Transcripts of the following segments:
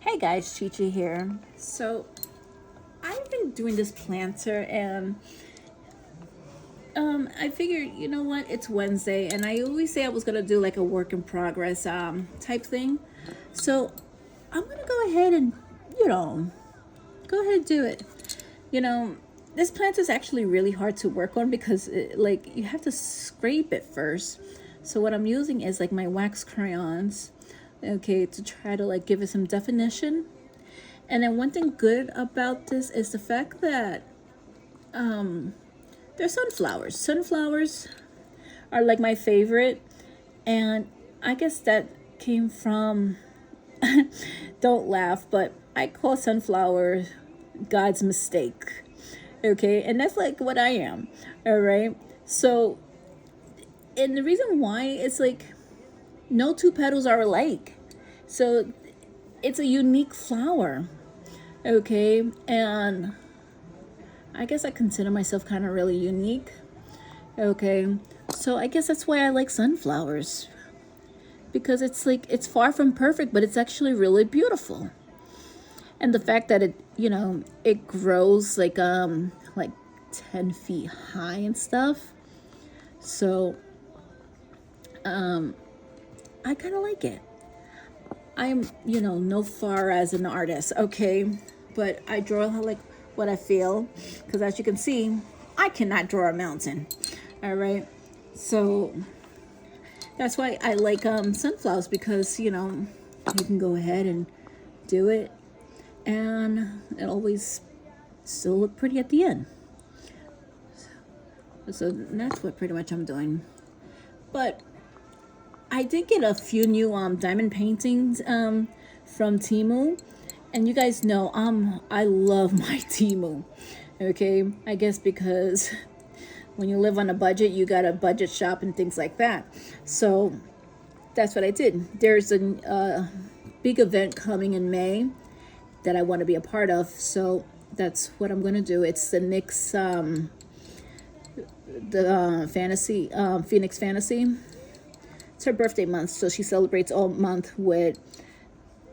Hey guys, Chichi here. So I've been doing this planter and I figured, you know what, it's Wednesday and I always say I was gonna do like a work in progress type thing. So I'm gonna go ahead and, you know, go ahead and do it. You know, this plant is actually really hard to work on because like you have to scrape it first. So what I'm using is like my wax crayons, okay, to try to like give it some definition. And then one thing good about this is the fact that they're sunflowers. Sunflowers are like my favorite, and I guess that came from don't laugh, but I call sunflower God's mistake. Okay, and that's like what I am. All right. So, and the reason why it's like no two petals are alike. So it's a unique flower. Okay, and I guess I consider myself kind of really unique. Okay, so I guess that's why I like sunflowers, because it's like it's far from perfect, but it's actually really beautiful. And the fact that it grows like 10 feet high and stuff. So I kind of like it. I'm, no far as an artist, okay? But I draw like what I feel, because as you can see, I cannot draw a mountain, all right? So that's why I like sunflowers, because, you can go ahead and do it, and it always still look pretty at the end. So that's what pretty much I'm doing. But I did get a few new diamond paintings from Temu, and you guys know I love my Temu. Okay, I guess because when you live on a budget, you gotta budget shop and things like that. So that's what I did. There's a big event coming in May that I want to be a part of, so that's what I'm gonna do. It's the Nick's fantasy Phoenix Fantasy. It's her birthday month, so she celebrates all month with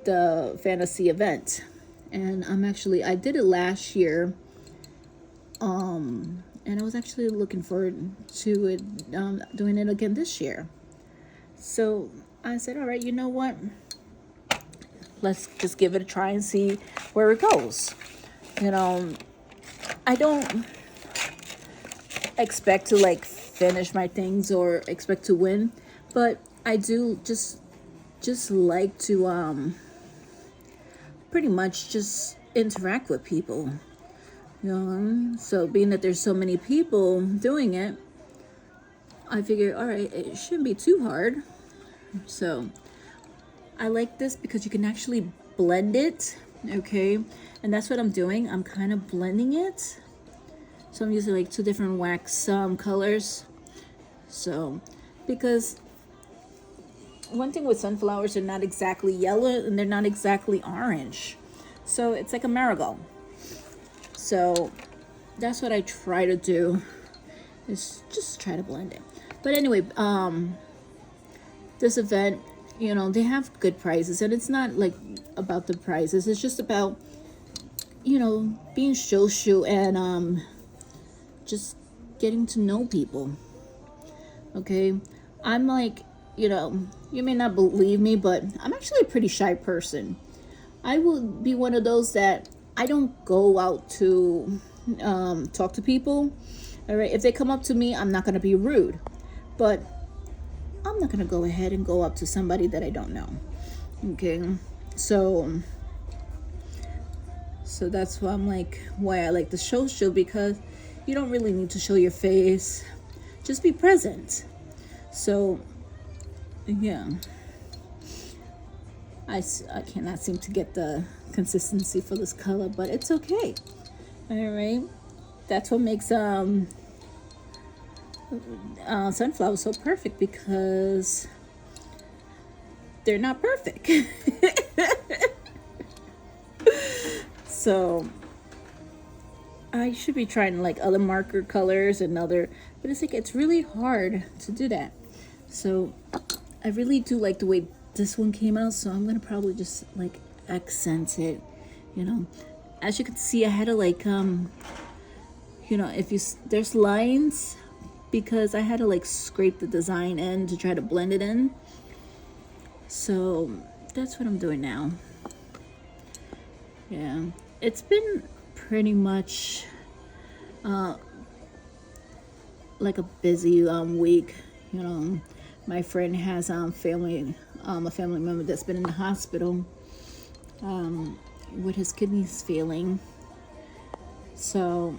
the fantasy event. And I did it last year, and I was actually looking forward to it, doing it again this year. So I said, all right, you know what? Let's just give it a try and see where it goes. I don't expect to like finish my things or expect to win, but I do just like to pretty much just interact with people. So being that there's so many people doing it, I figured, all right, it shouldn't be too hard. So I like this because you can actually blend it, okay? And that's what I'm doing. I'm kind of blending it. So I'm using like two different wax colors. So, because one thing with sunflowers, they're not exactly yellow and they're not exactly orange. So it's like a marigold. So that's what I try to do, is just try to blend it. But anyway, this event, they have good prizes, and it's not like about the prizes. It's just about, being shoshu and just getting to know people. Okay, I'm like, you may not believe me, but I'm actually a pretty shy person. I will be one of those that I don't go out to talk to people. All right, if they come up to me, I'm not going to be rude, but I'm not going to go ahead and go up to somebody that I don't know. Okay, so that's why why I like the show, because you don't really need to show your face. Just be present. So yeah, I cannot seem to get the consistency for this color, but it's okay. All right, that's what makes sunflowers so perfect, because they're not perfect. So I should be trying like other marker colors and but it's really hard to do that. So I really do like the way this one came out, so I'm gonna probably just like accent it, you know. As you can see, I had to like, if there's lines, because I had to like scrape the design in to try to blend it in. So that's what I'm doing now. Yeah, it's been pretty much like a busy week. My friend has a family member that's been in the hospital with his kidneys failing. So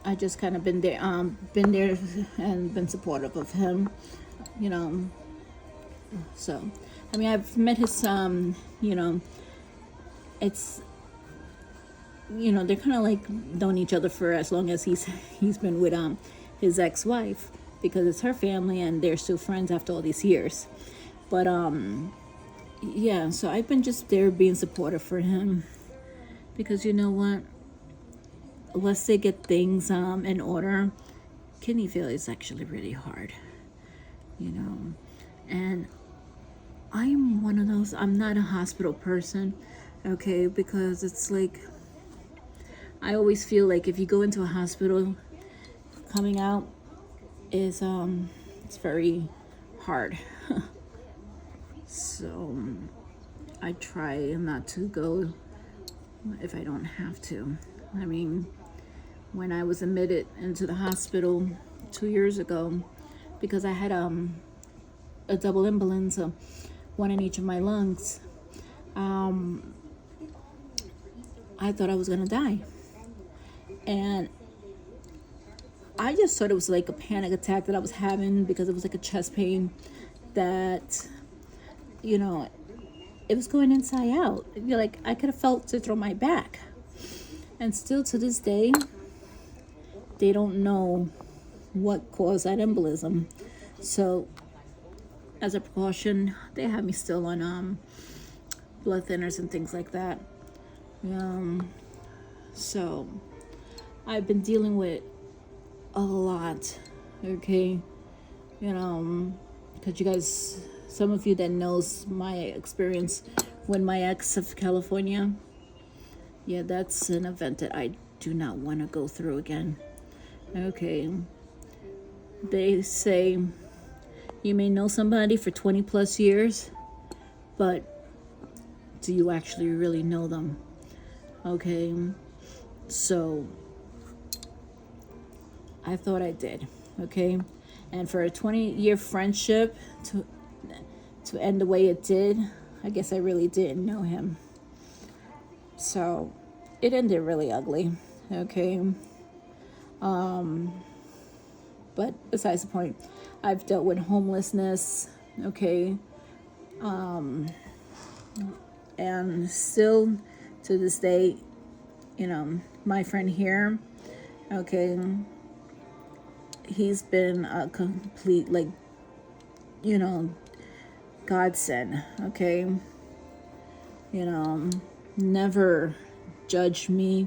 I just kind of been there and been supportive of him, So, I mean, I've met his it's they're kind of like known each other for as long as he's been with his ex-wife, because it's her family and they're still friends after all these years. But yeah, so I've been just there being supportive for him, because you know what, unless they get things in order, kidney failure is actually really hard, and I'm one of those, I'm not a hospital person, okay, because it's like, I always feel like if you go into a hospital, coming out is it's very hard. So I try not to go if I don't have to. I mean, when I was admitted into the hospital 2 years ago, because I had a double embolism, so one in each of my lungs, I thought I was gonna die. And I just thought it was like a panic attack that I was having, because it was like a chest pain that, it was going inside out. Like, I could have felt it through my back. And still to this day, they don't know what caused that embolism. So as a precaution, they have me still on blood thinners and things like that. So I've been dealing with a lot, okay? Because you guys, some of you that knows my experience when my ex of California, yeah, that's an event that I do not want to go through again. Okay. They say you may know somebody for 20 plus years, but do you actually really know them? Okay. So I thought I did, okay? And for a 20-year friendship to end the way it did, I guess I really didn't know him. So it ended really ugly, okay? But besides the point, I've dealt with homelessness, okay? And still to this day, my friend here, okay, he's been a complete, like, godsend, okay? Never judge me,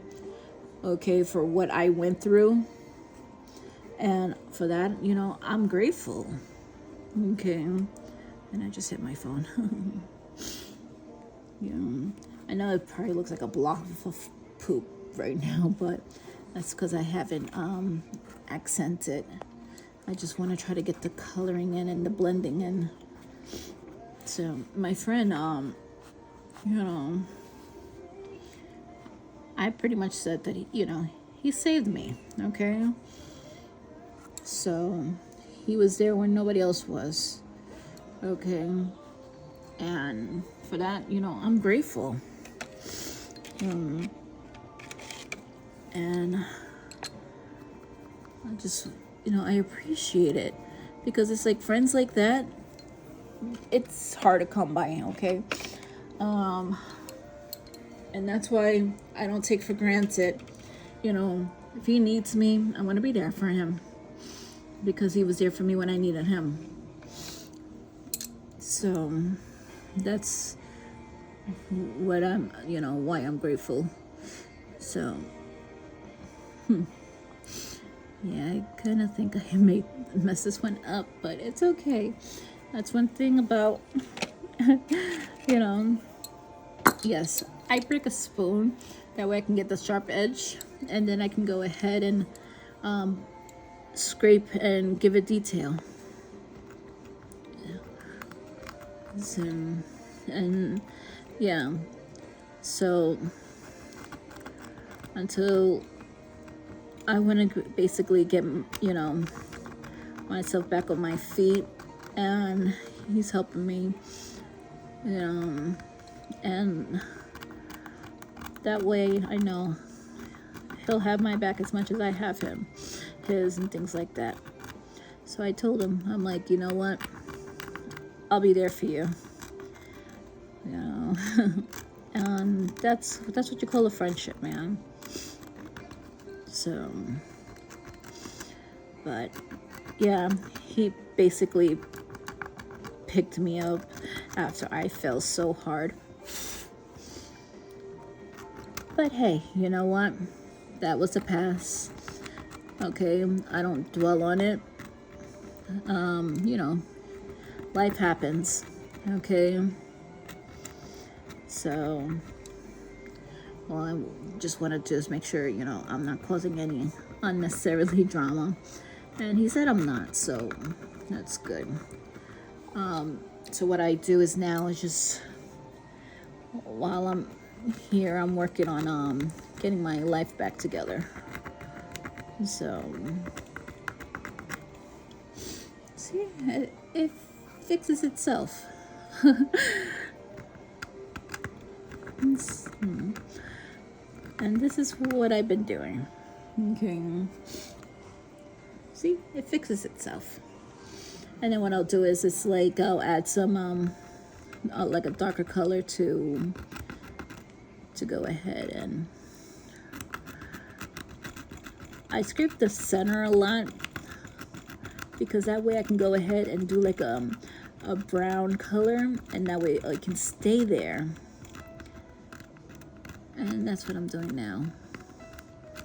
okay, for what I went through. And for that, I'm grateful, okay? And I just hit my phone. I know it probably looks like a block of poop right now, but that's because I haven't accented. I just want to try to get the coloring in and the blending in. So my friend, I pretty much said that he saved me, okay? So he was there when nobody else was, okay? And for that, I'm grateful. And I just, I appreciate it, because it's like friends like that, it's hard to come by, okay? And that's why I don't take for granted, if he needs me, I'm going to be there for him, because he was there for me when I needed him. So that's what I'm, why I'm grateful. So, yeah, I kind of think I may mess this one up, but it's okay. That's one thing about, Yes, I break a spoon. That way I can get the sharp edge. And then I can go ahead and scrape and give it detail. So, and yeah, so until I want to basically get, you know, myself back on my feet, and he's helping me, you know, and that way I know he'll have my back as much as I have his and things like that. So I told him, I'm like, you know what, I'll be there for you, you know. And that's what you call a friendship, man. So, but yeah, he basically picked me up after I fell so hard. But hey, you know what? That was the past. Okay, I don't dwell on it. You know, life happens. Okay. So, well, I just wanted to just make sure, you know, I'm not causing any unnecessarily drama. And he said I'm not, so that's good. So what I do is now is just, while I'm here, I'm working on getting my life back together. So, see, it fixes itself. And this is what I've been doing. Okay. See, it fixes itself. And then what I'll do is it's like I'll add some like a darker color to go ahead, and I scrape the center a lot because that way I can go ahead and do like a brown color, and that way it can stay there. And that's what I'm doing now.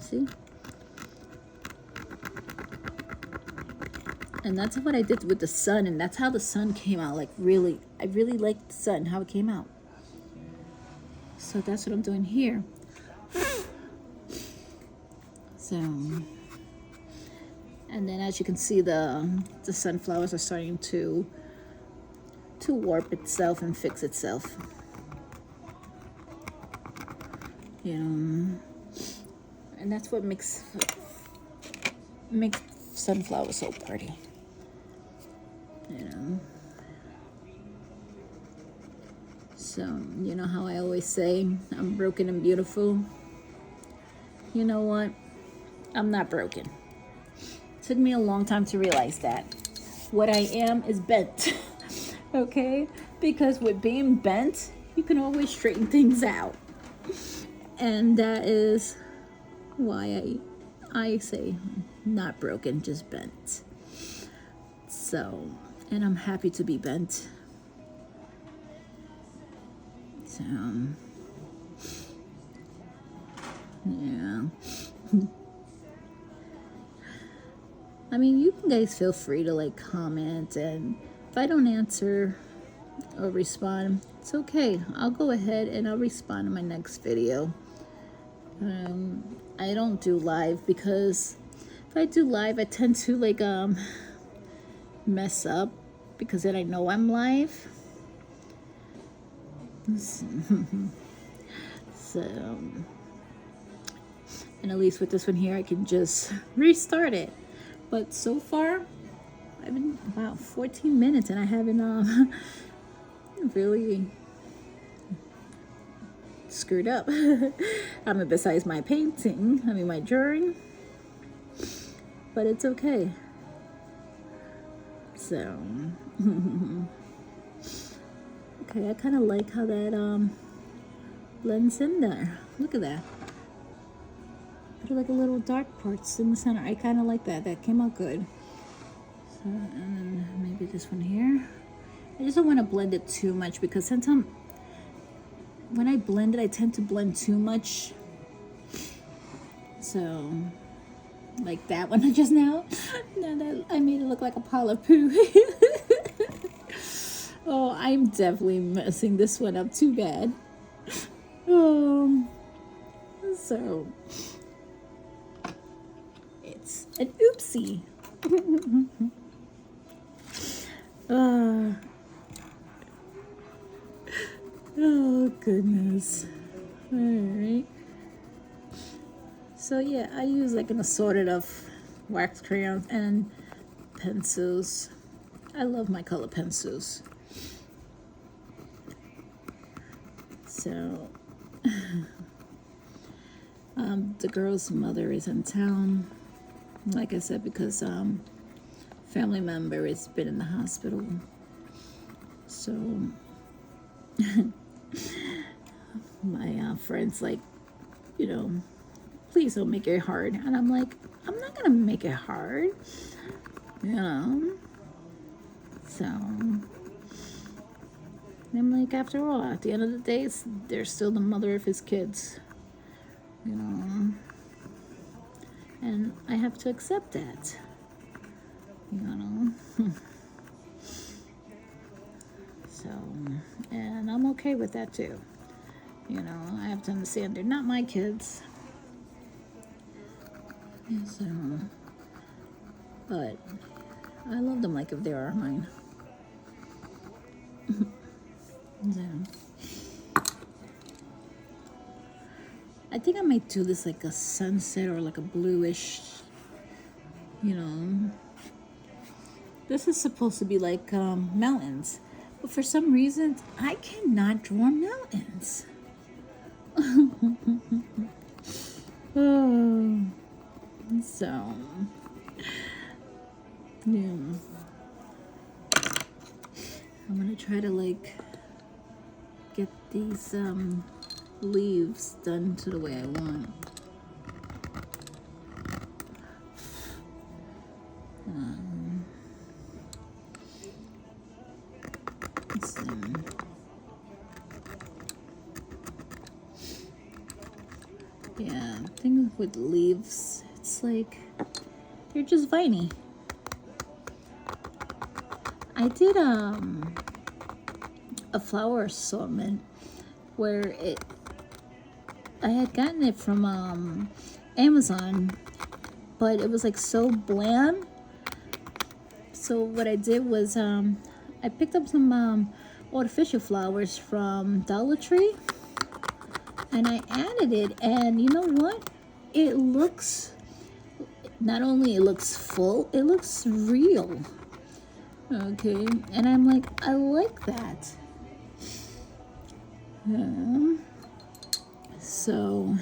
See? And that's what I did with the sun, and that's how the sun came out. Like, really, I really liked the sun, how it came out. So that's what I'm doing here. So, and then as you can see, the sunflowers are starting to warp itself and fix itself. You know, and that's what makes sunflowers so pretty. You know. So, you know how I always say I'm broken and beautiful? You know what? I'm not broken. It took me a long time to realize that. What I am is bent. Okay? Because with being bent, you can always straighten things out. And that is why I say not broken, just bent. So, and I'm happy to be bent. So, yeah. I mean, you guys feel free to like comment, and if I don't answer or respond, it's okay. I'll go ahead and I'll respond in my next video. I don't do live because if I do live, I tend to like mess up because then I know I'm live. So, and at least with this one here, I can just restart it. But so far, I've been about 14 minutes and I haven't really screwed up. I mean, besides my painting, my drawing, but it's okay. So, okay, I kind of like how that blends in there. Look at that. Put like a little dark parts in the center. I kind of like that. That came out good. So, and then maybe this one here. I just don't want to blend it too much because sometimes when I blend it, I tend to blend too much. So, like that one just now. Now that I made it look like a pile of poo. Oh, I'm definitely messing this one up too bad. So it's an oopsie. Oh goodness. All right. So yeah, I use like an assorted of wax crayons and pencils. I love my color pencils. So the girl's mother is in town, like I said, because family member has been in the hospital. So my friend's like, please don't make it hard. And I'm like, I'm not gonna make it hard, So I'm like, after all, at the end of the day, they're still the mother of his kids, and I have to accept that, So, and I'm okay with that too. I have to understand they're not my kids. So, but I love them like if they are mine. So, I think I might do this like a sunset or like a bluish, This is supposed to be like mountains. But for some reason, I cannot draw mountains. So, yeah. I'm going to try to like get these leaves done to the way I want. Yeah, thing with leaves, it's like they're just viney. I did a flower assortment where I had gotten it from Amazon, but it was like so bland. So what I did was I picked up some artificial flowers from Dollar Tree, and I added it, and you know what? It looks, not only it looks full, it looks real. Okay, and I'm like, I like that. So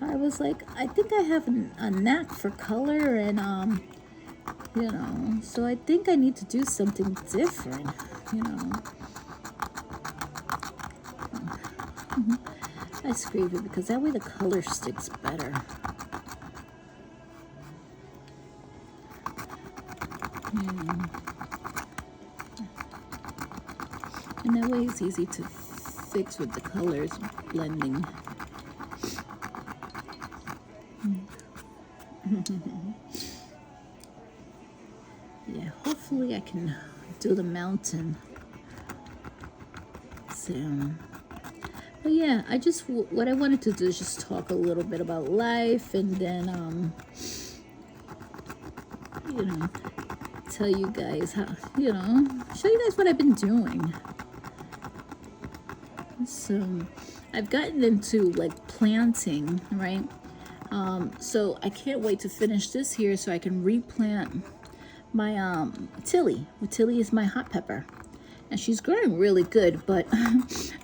I was like, I think I have a knack for color, and so I think I need to do something different, I scrape it because that way the color sticks better. And that way it's easy to fix with the colors blending. Yeah, hopefully I can do the mountain soon. But yeah, what I wanted to do is just talk a little bit about life, and then tell you guys how, show you guys what I've been doing. So I've gotten into like planting, right? So I can't wait to finish this here so I can replant my Tilly. Tilly is my hot pepper, and she's growing really good, but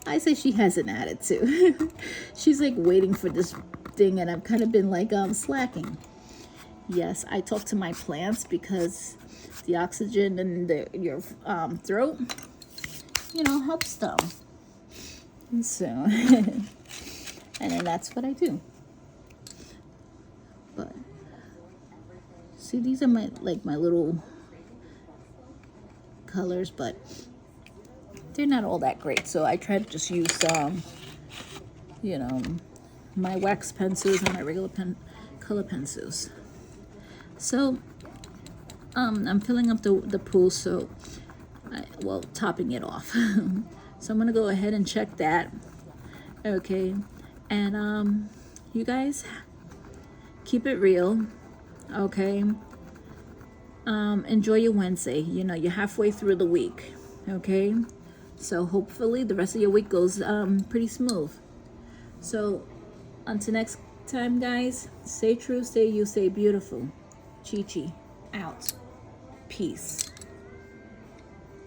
I say she has an attitude. She's like waiting for this thing, and I've kind of been like slacking. Yes, I talk to my plants because the oxygen in your throat, helps them. And so, and then that's what I do. But see, these are my little colors, but they're not all that great. So I try to just use my wax pencils and my regular color pencils. So I'm filling up the pool, so topping it off. So I'm gonna go ahead and check that, Okay, and you guys keep it real. Okay, enjoy your Wednesday. You know, you're halfway through the week. Okay, so hopefully the rest of your week goes pretty smooth. So until next time, guys, stay true, stay you, stay beautiful. Chi Chi out. Peace.